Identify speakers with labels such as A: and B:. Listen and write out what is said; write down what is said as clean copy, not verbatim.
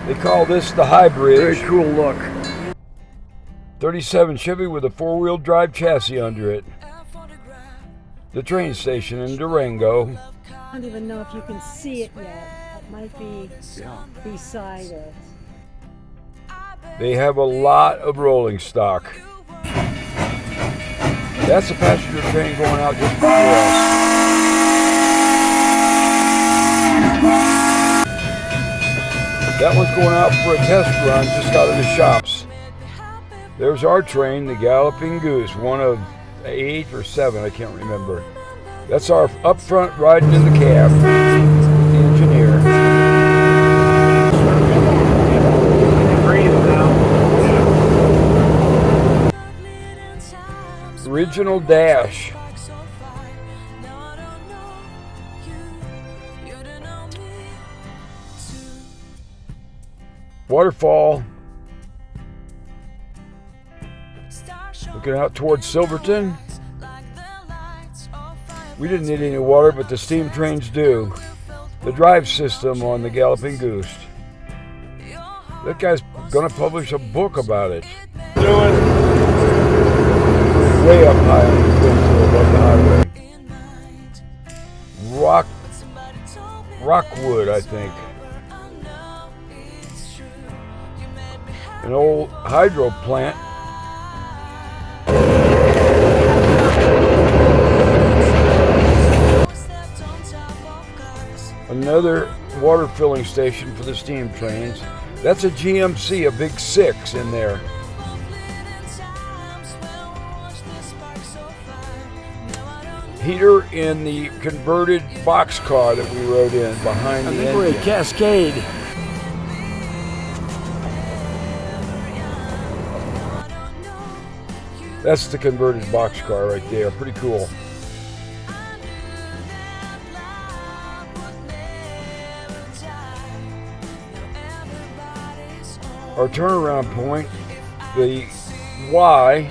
A: They call this the high bridge.
B: Very cool look.
A: 37 Chevy with a four-wheel drive chassis under it. The train station in Durango.
C: I don't even know if you can see it yet. It might be beside it.
A: They have a lot of rolling stock. That's a passenger train going out just before us. That one's going out for a test run just out of the shops. There's our train, the Galloping Goose, one of 8 or 7, I can't remember. That's our up front riding in the cab, the engineer. Original dash. Waterfall. Looking out towards Silverton. We didn't need any water, but the steam trains do. The drive system on the Galloping Goose. That guy's gonna publish a book about it. Way up high on the hill above the highway. Rockwood, I think. An old hydro plant. Another water filling station for the steam trains. That's a GMC, a big 6 in there. Heater in the converted boxcar that we rode in behind the engine.
B: I think we're at Cascade.
A: That's the converted boxcar right there. Pretty cool. Our turnaround point, the Y